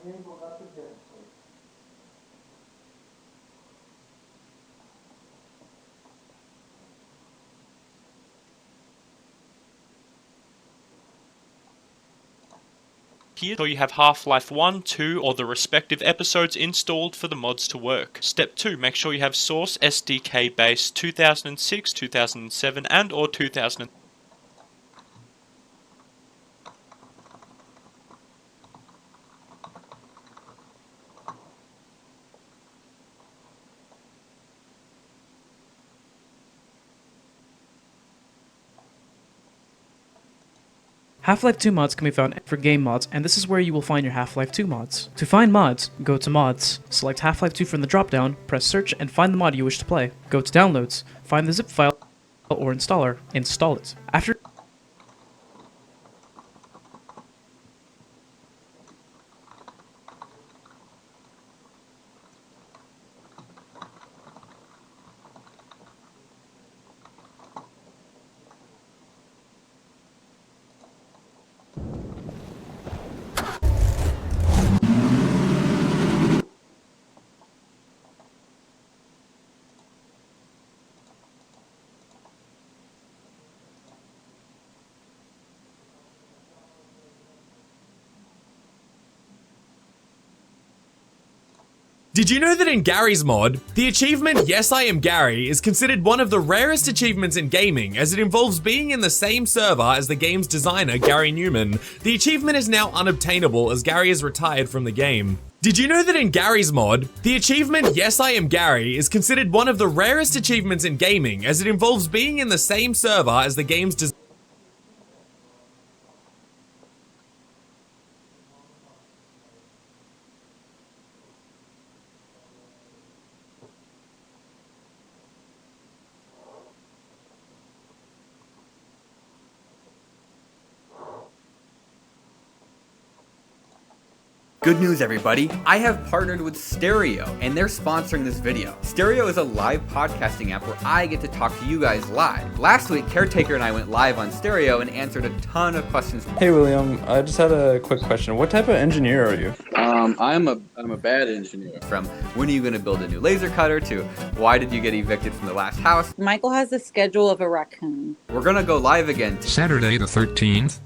Here, so you have Half-Life 1, 2, or the respective episodes installed for the mods to work. Step 2, make sure you have source SDK base 2006, 2007, and or 2000. Half-Life 2 mods can be found for game mods, and this is where you will find your Half-Life 2 mods. To find mods, go to Mods, select Half-Life 2 from the drop-down, press Search, and find the mod you wish to play. Go to Downloads, find the zip file or installer, install it. After Did you know that in Garrys Mod, the achievement Yes I Am Gary is considered one of the rarest achievements in gaming, as it involves being in the same server as the game's designer, Gary Newman. The achievement is now unobtainable as Gary is retired from the game. Did you know that in Garrys Mod, the achievement Yes I Am Gary is considered one of the rarest achievements in gaming, as it involves being in the same server as the game's designer? Good news, everybody. I have partnered with Stereo, and they're sponsoring this video. Stereo is a live podcasting app where I get to talk to you guys live. Last week, Caretaker and I went live on Stereo and answered a ton of questions. Hey, William. I just had a quick question. What type of engineer are you? I'm a bad engineer. From when are you going to build a new laser cutter to why did you get evicted from the last house? Michael has the schedule of a raccoon. We're going to go live again Saturday the 13th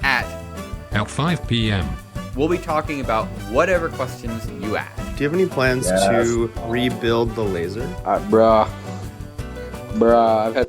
at 5 p.m. We'll be talking about whatever questions you ask. Do you have any plans to rebuild the laser? Bruh, I've had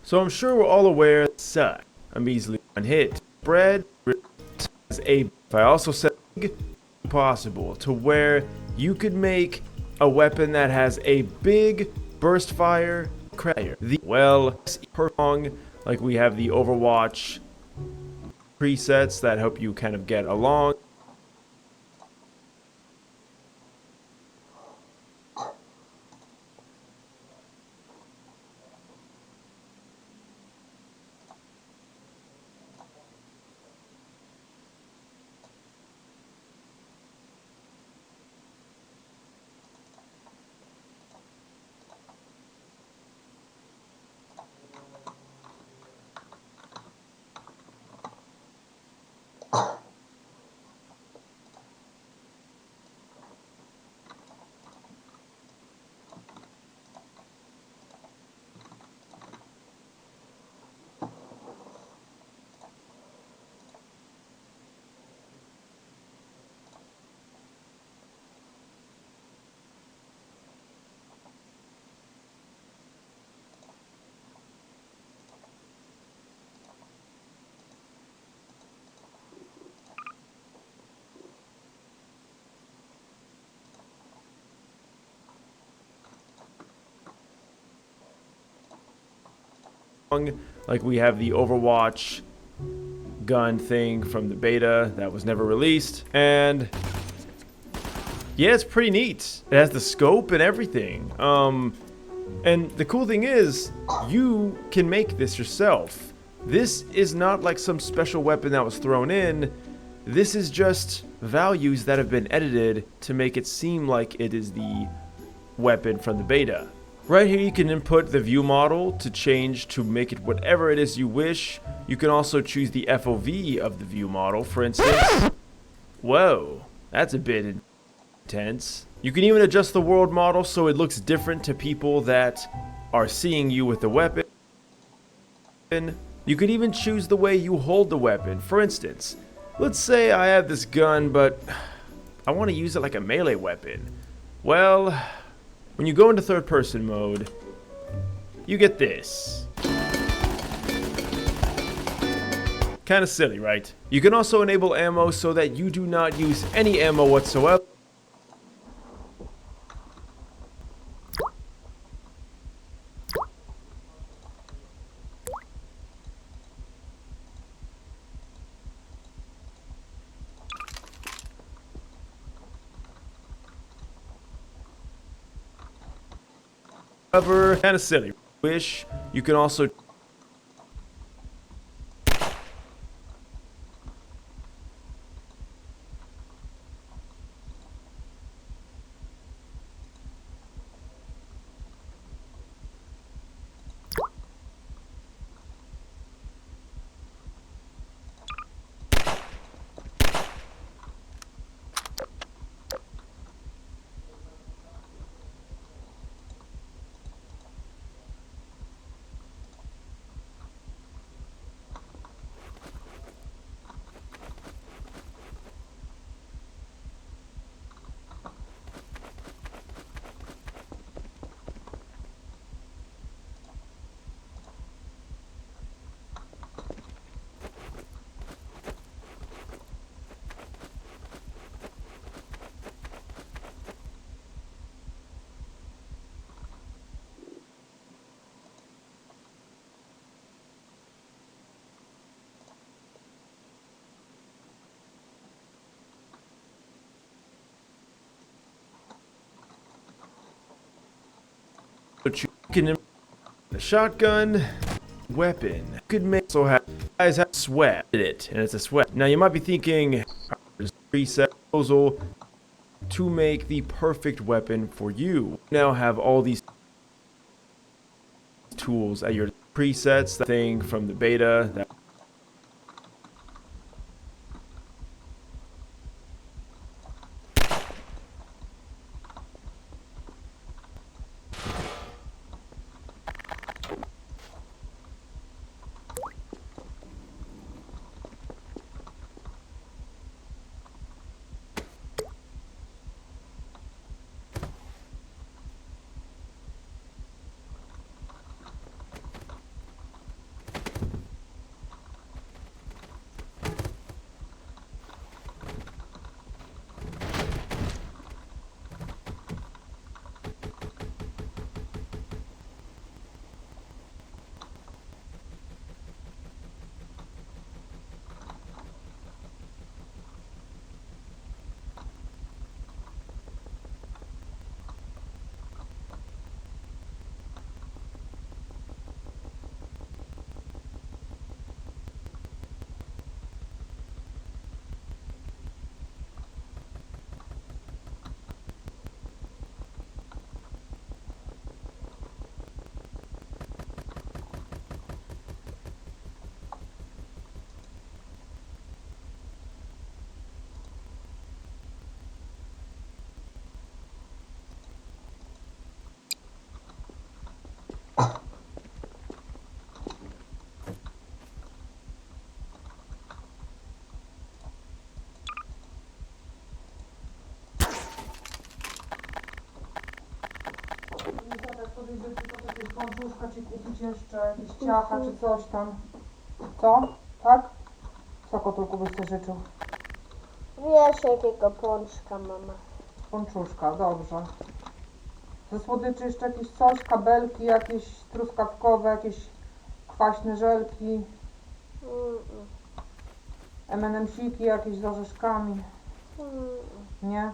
So I'm sure we're all aware that suck. I'm easily one hit. Bread as a. I also said possible to where you could make a weapon that has a big burst fire crater. Like we have the Overwatch presets that help you kind of get along. Like we have the Overwatch gun thing from the beta that was never released. And yeah, it's pretty neat. It has the scope and everything. And the cool thing is, you can make this yourself. This is not like some special weapon that was thrown in. This is just values that have been edited to make it seem like it is the weapon from the beta. Right here you can input the view model to change to make it whatever it is you wish. You can also choose the FOV of the view model, for instance. Whoa, that's a bit intense. You can even adjust the world model so it looks different to people that are seeing you with the weapon. You could even choose the way you hold the weapon. For instance, let's say I have this gun, but I want to use it like a melee weapon. Well, when you go into third person mode, you get this. Kinda silly, right? You can also enable ammo so that you do not use any ammo whatsoever. Kind of silly. Wish you can also you can the shotgun weapon could make so have guys have sweat it, and it's a sweat. Now you might be thinking, preset proposal to make the perfect weapon for you. Now have all these tools at your presets, the thing from the beta that Pączuszka ci kupić jeszcze, jakieś ciacha czy coś tam. Co? Tak? Co kotulku byś sobie życzył? Wiesz jakiego pączka, mama. Pączuszka, dobrze. Ze słodyczy jeszcze jakieś coś, kabelki jakieś truskawkowe, jakieś Kwaśne żelki, Mm-mm. M&M'siki jakieś z orzeszkami. Nie?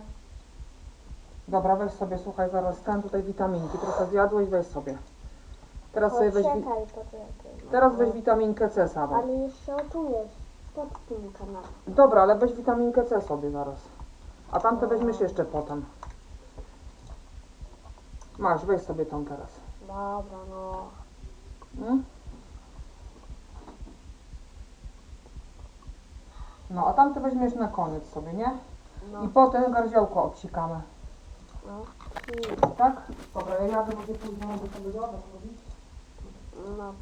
Dobra, weź sobie, słuchaj, zaraz ten tutaj witaminki. Trochę zjadłeś, weź sobie. Teraz sobie weź, Poczekaj. teraz weź witaminkę C sama. Ale jeszcze o tu jest. Pod tym kanałem. Dobra, ale weź witaminkę C sobie zaraz. A tamte weźmiesz jeszcze potem. Masz, weź sobie tą teraz. Dobra, no. Mm? No, a tamte weźmiesz na koniec sobie, nie? No. I potem gardziałko obsikamy. No. Tak? Dobra, ja jadę, bo później mogę sobie dodawać robić. No.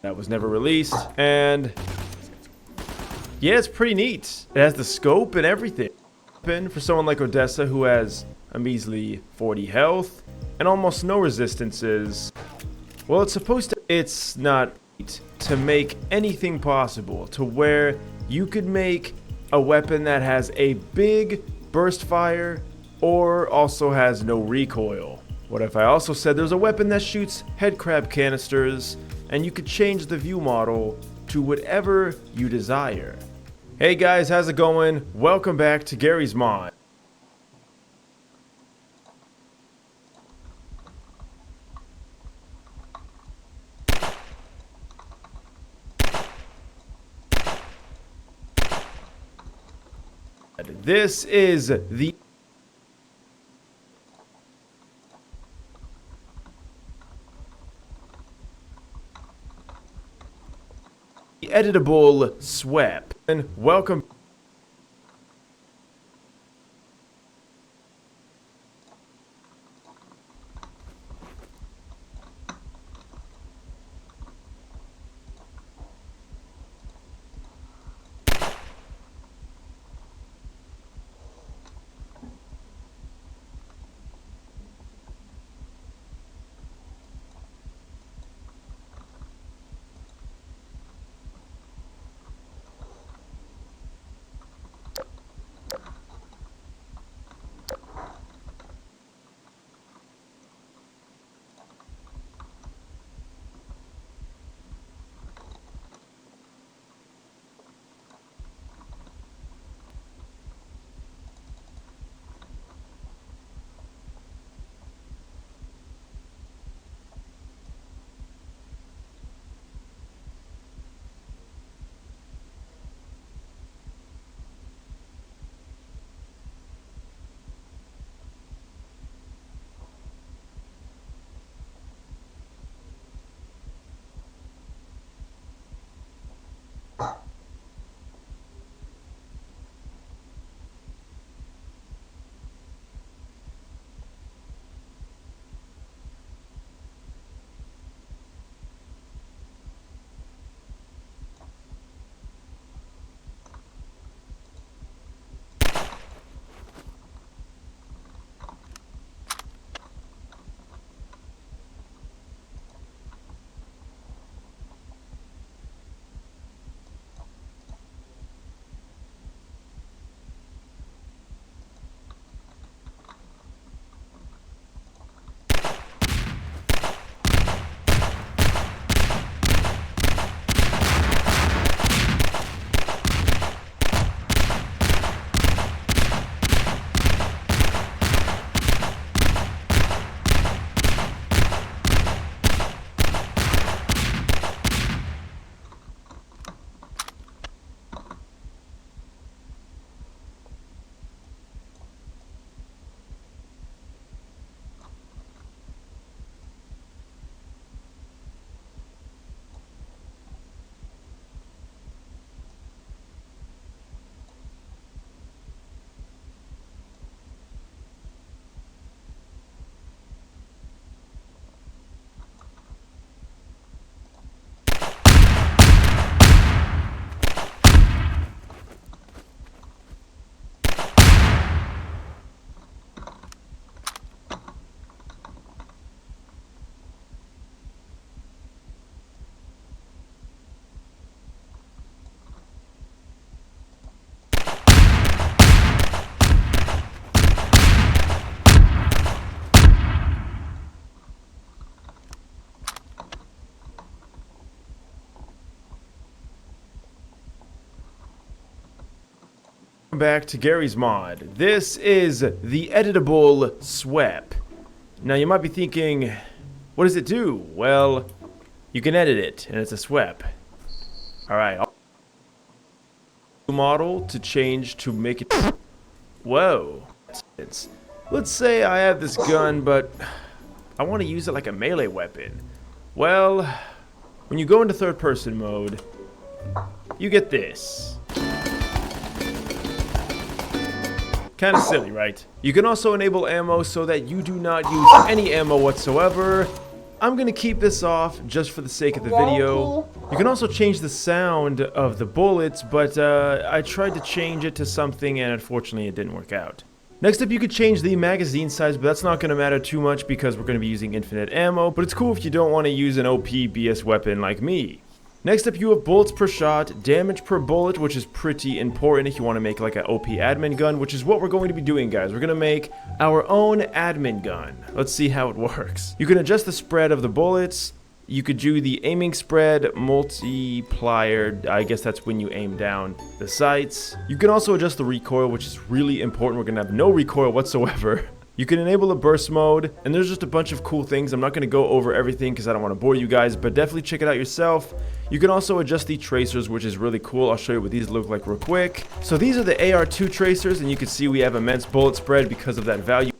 That was never released, and yeah, it's pretty neat. It has the scope and everything. For someone like Odessa who has a measly 40 health and almost no resistances, well, it's not neat to make anything possible to where you could make a weapon that has a big burst fire or also has no recoil. What if I also said there's a weapon that shoots head crab canisters and you could change the view model to whatever you desire. Hey guys, how's it going? Welcome back to Garrys Mod. This is the editable SWEP. And welcome. Back to Garrys Mod. This is the editable SWEP. Now you might be thinking, what does it do? Well, you can edit it, and it's a SWEP. Alright. Model to change to make it... Whoa. Let's say I have this gun, but I want to use it like a melee weapon. Well, when you go into third-person mode, you get this. Kind of silly, right? You can also enable ammo so that you do not use any ammo whatsoever. I'm gonna keep this off just for the sake of the video. You can also change the sound of the bullets, but I tried to change it to something and unfortunately it didn't work out. Next up, you could change the magazine size, but that's not going to matter too much because we're going to be using infinite ammo, but it's cool if you don't want to use an OP BS weapon like me. Next up, you have bullets per shot, damage per bullet, which is pretty important if you want to make like an OP admin gun, which is what we're going to be doing, guys. We're going to make our own admin gun. Let's see how it works. You can adjust the spread of the bullets. You could do the aiming spread, multiplier, I guess that's when you aim down the sights. You can also adjust the recoil, which is really important. We're going to have no recoil whatsoever. You can enable the burst mode, and there's just a bunch of cool things. I'm not going to go over everything because I don't want to bore you guys, but definitely check it out yourself. You can also adjust the tracers, which is really cool. I'll show you what these look like real quick. So these are the AR2 tracers, and you can see we have immense bullet spread because of that value.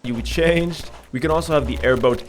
We changed. We can also have the airboat